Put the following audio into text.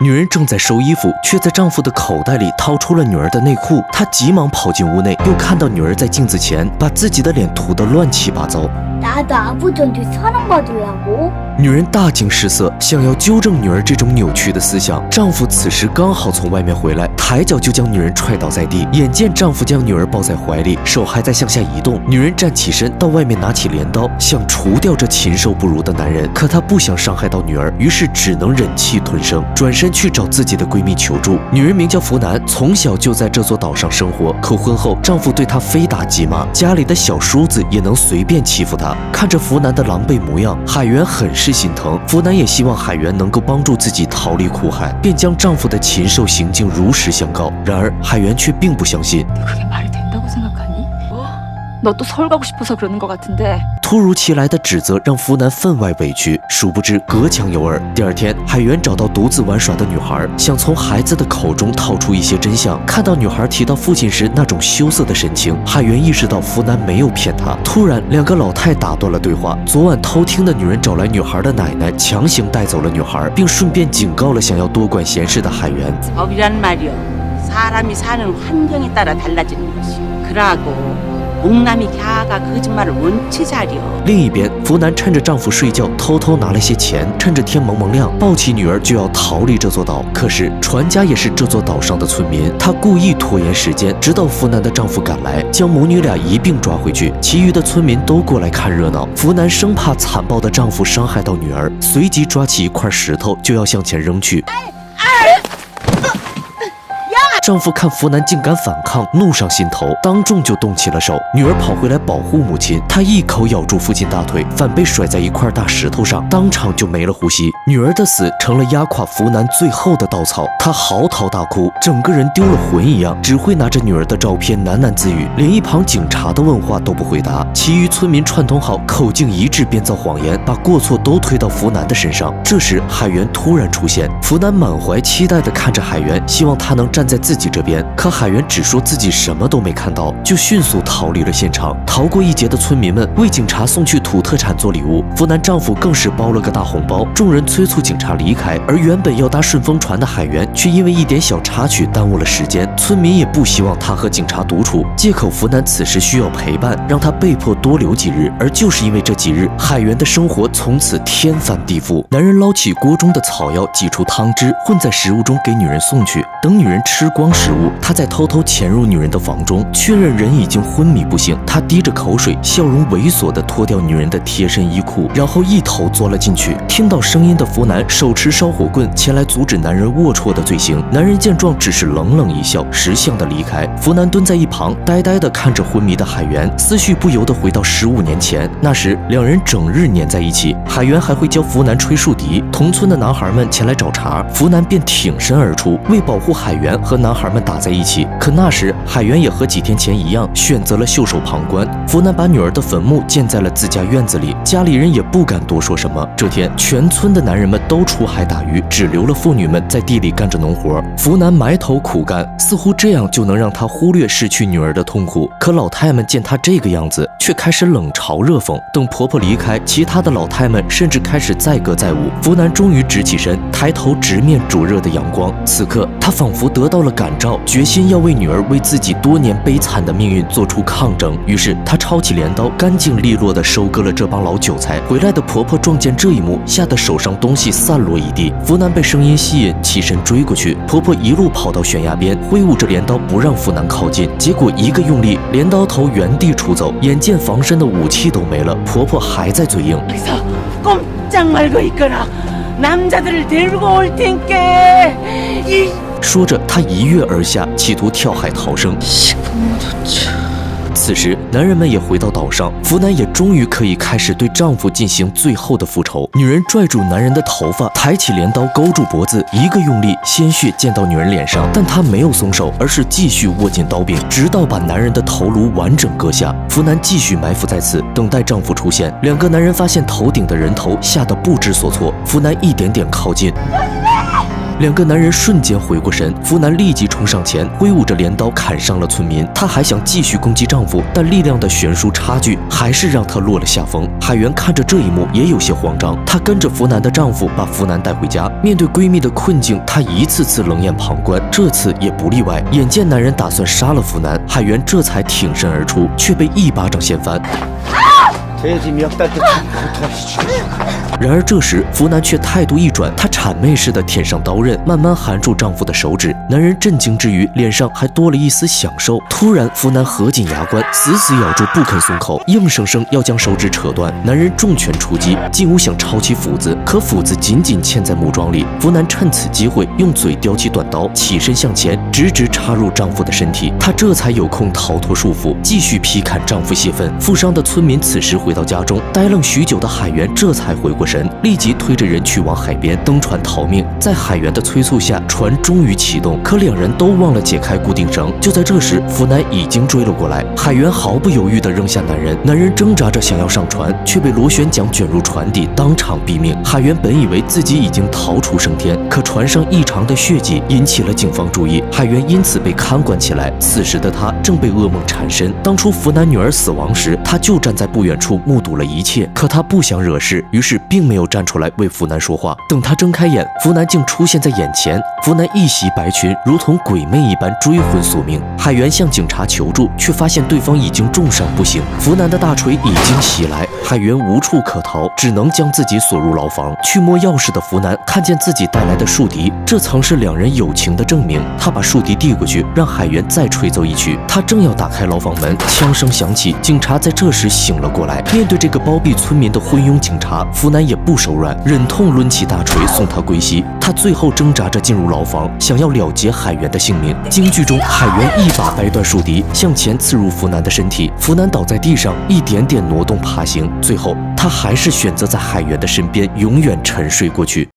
女人正在收衣服，却在丈夫的口袋里掏出了女儿的内裤。她急忙跑进屋内，又看到女儿在镜子前把自己的脸涂得乱七八糟。 나도 아버지한테 사랑받으려고? 女人大惊失色，想要纠正女儿这种扭曲的思想。丈夫此时刚好从外面回来，抬脚就将女人踹倒在地。眼见丈夫将女儿抱在怀里，手还在向下移动，女人站起身，到外面拿起镰刀，想除掉这禽兽不如的男人。可她不想伤害到女儿，于是只能忍气吞声，转身去找自己的闺蜜求助。女人名叫福南，从小就在这座岛上生活。可婚后，丈夫对她非打即骂，家里的小叔子也能随便欺负她。看着福南的狼狈模样，海源很是心疼。福南也希望海源能够帮助自己逃离苦海，便将丈夫的禽兽行径如实相告。然而海源却并不相信。 그게 말이 된다고 생각하니? 너 또 서울 가고 싶어서 그러는 것 같은데. 突如其来的指责让福南分外委屈，殊不知隔墙有耳。第二天，海源找到独自玩耍的女孩，想从孩子的口中套出一些真相。看到女孩提到父亲时那种羞涩的神情，海源意识到福南没有骗他。突然，两个老太打断了对话。昨晚偷听的女人找来女孩的奶奶，强行带走了女孩，并顺便警告了想要多管闲事的海源。 법이란 말이요. 사람이 사는 환경에 따라 달라지는 것이. 그러고 목남이 갸가 거짓말을 원치 잘이요. 另一边，福南趁着丈夫睡觉，偷偷拿了些钱，趁着天蒙蒙亮，抱起女儿就要逃离这座岛。可是船家也是这座岛上的村民，他故意拖延时间，直到福南的丈夫赶来，将母女俩一并抓回去。其余的村民都过来看热闹。福南生怕残暴的丈夫伤害到女儿，随即抓起一块石头就要向前扔去。 丈夫看福南竟敢反抗，怒上心头，当众就动起了手。女儿跑回来保护母亲，她一口咬住父亲大腿，反被甩在一块大石头上，当场就没了呼吸。女儿的死成了压垮福南最后的稻草，他嚎啕大哭，整个人丢了魂一样，只会拿着女儿的照片喃喃自语，连一旁警察的问话都不回答。其余村民串通好，口径一致编造谎言，把过错都推到福南的身上。这时，海源突然出现，福南满怀期待地看着海源，希望他能站在自己这边。可海源只说自己什么都没看到，就迅速逃离了现场。逃过一劫的村民们为警察送去土特产做礼物，福南丈夫更是包了个大红包。众人催促警察离开，而原本要搭顺风船的海源却因为一点小插曲耽误了时间。村民也不希望他和警察独处，借口福南此时需要陪伴，让他被迫多留几日。而就是因为这几日，海源的生活从此天翻地覆。男人捞起锅中的草药，挤出汤汁，混在食物中给女人送去。等女人吃光食物，他再偷偷潜入女人的房中，确认人已经昏迷不醒。他滴着口水，笑容猥琐地脱掉女人的贴身衣裤，然后一头钻了进去。听到声音的福南手持烧火棍前来阻止男人龌龊的罪行。男人见状，只是冷冷一笑，识相地离开。福南蹲在一旁，呆呆地看着昏迷的海源，思绪不由得回到15年前。那时两人整日黏在一起，海源还会教福南吹竖笛。同村的男孩们前来找茬，福南便挺身而出，为保护海源和男孩们打在一起。可那时海源也和几天前一样，选择了袖手旁观。福南把女儿的坟墓建在了自家院子里，家里人也不敢多说什么。这天，全村的男人们都出海打鱼，只留了妇女们在地里干着农活。福南埋头苦干，似乎这样就能让他忽略失去女儿的痛苦。可老太们见他这个样子，却开始冷嘲热讽。等婆婆离开，其他的老太们甚至开始载歌载舞。福南终于直起身，抬头直面灼热的阳光。此刻，他仿佛得到了感召，决心要为女儿为自己多年悲惨的命运做出抗争。于是他抄起镰刀，干净利落地收割了这帮老韭菜。回来的婆婆撞见这一幕，吓得手上东西散落一地。福南被声音吸引，起身追过去。婆婆一路跑到悬崖边，挥舞着镰刀不让福南靠近。结果一个用力，镰刀头原地出走，眼见防身的武器都没了，婆婆还在嘴硬。 그래서 꼼짝 말고 있거라. 남자들을 데리고 올 텐께. 说着，她一跃而下，企图跳海逃生。此时，男人们也回到岛上，福南也终于可以开始对丈夫进行最后的复仇。女人拽住男人的头发，抬起镰刀勾住脖子，一个用力，鲜血溅到女人脸上，但她没有松手，而是继续握紧刀柄，直到把男人的头颅完整割下。福南继续埋伏在此，等待丈夫出现。两个男人发现头顶的人头，吓得不知所措。福南一点点靠近。两个男人瞬间回过神，福南立即冲上前，挥舞着镰刀砍伤了村民。她还想继续攻击丈夫，但力量的悬殊差距还是让她落了下风。海源看着这一幕也有些慌张，她跟着福南的丈夫把福南带回家。面对闺蜜的困境，她一次次冷眼旁观，这次也不例外。眼见男人打算杀了福南，海源这才挺身而出，却被一巴掌掀翻。然而这时福南却态度一转，她谄媚似的舔上刀刃，慢慢含住丈夫的手指。男人震惊之余，脸上还多了一丝享受。突然福南合紧牙关，死死咬住不肯松口，硬生生要将手指扯断。男人重拳出击，进屋想抄起斧子，可斧子紧紧嵌在木桩里。福南趁此机会用嘴叼起短刀，起身向前，直直插入丈夫的身体。她这才有空逃脱束缚，继续劈砍丈夫泄愤。负伤的村民此时回到家中，呆愣许久的海源这才回过神，立即推着人去往海边登船逃命。在海源的催促下，船终于启动，可两人都忘了解开固定绳。就在这时，福南已经追了过来，海源毫不犹豫地扔下男人，男人挣扎着想要上船，却被螺旋桨卷入船底，当场毙命。海源本以为自己已经逃出升天，可船上异常的血迹引起了警方注意，海源因此被看管起来。此时的他正被噩梦缠身，当初福南女儿死亡时，他就站在不远处目睹了一切，可他不想惹事，于是并没有站出来为福南说话。等他睁开眼，福南竟出现在眼前。福南一袭白裙，如同鬼魅一般追魂索命。海源向警察求助，却发现对方已经重伤不醒，福南的大锤已经袭来，海源无处可逃，只能将自己锁入牢房。去摸钥匙的福南看见自己带来的竖笛，这曾是两人友情的证明。他把竖笛递过去，让海源再吹奏一曲。他正要打开牢房门，枪声响起，警察在这时醒了过来。面对这个包庇村民的昏庸警察，福南也不手软，忍痛抡起大锤送他归西。他最后挣扎着进入牢房，想要了结海源的性命。京剧中，海源一把掰断竖笛，向前刺入福南的身体，福南倒在地上，一点点挪动爬行，最后他还是选择在海源的身边永远沉睡过去。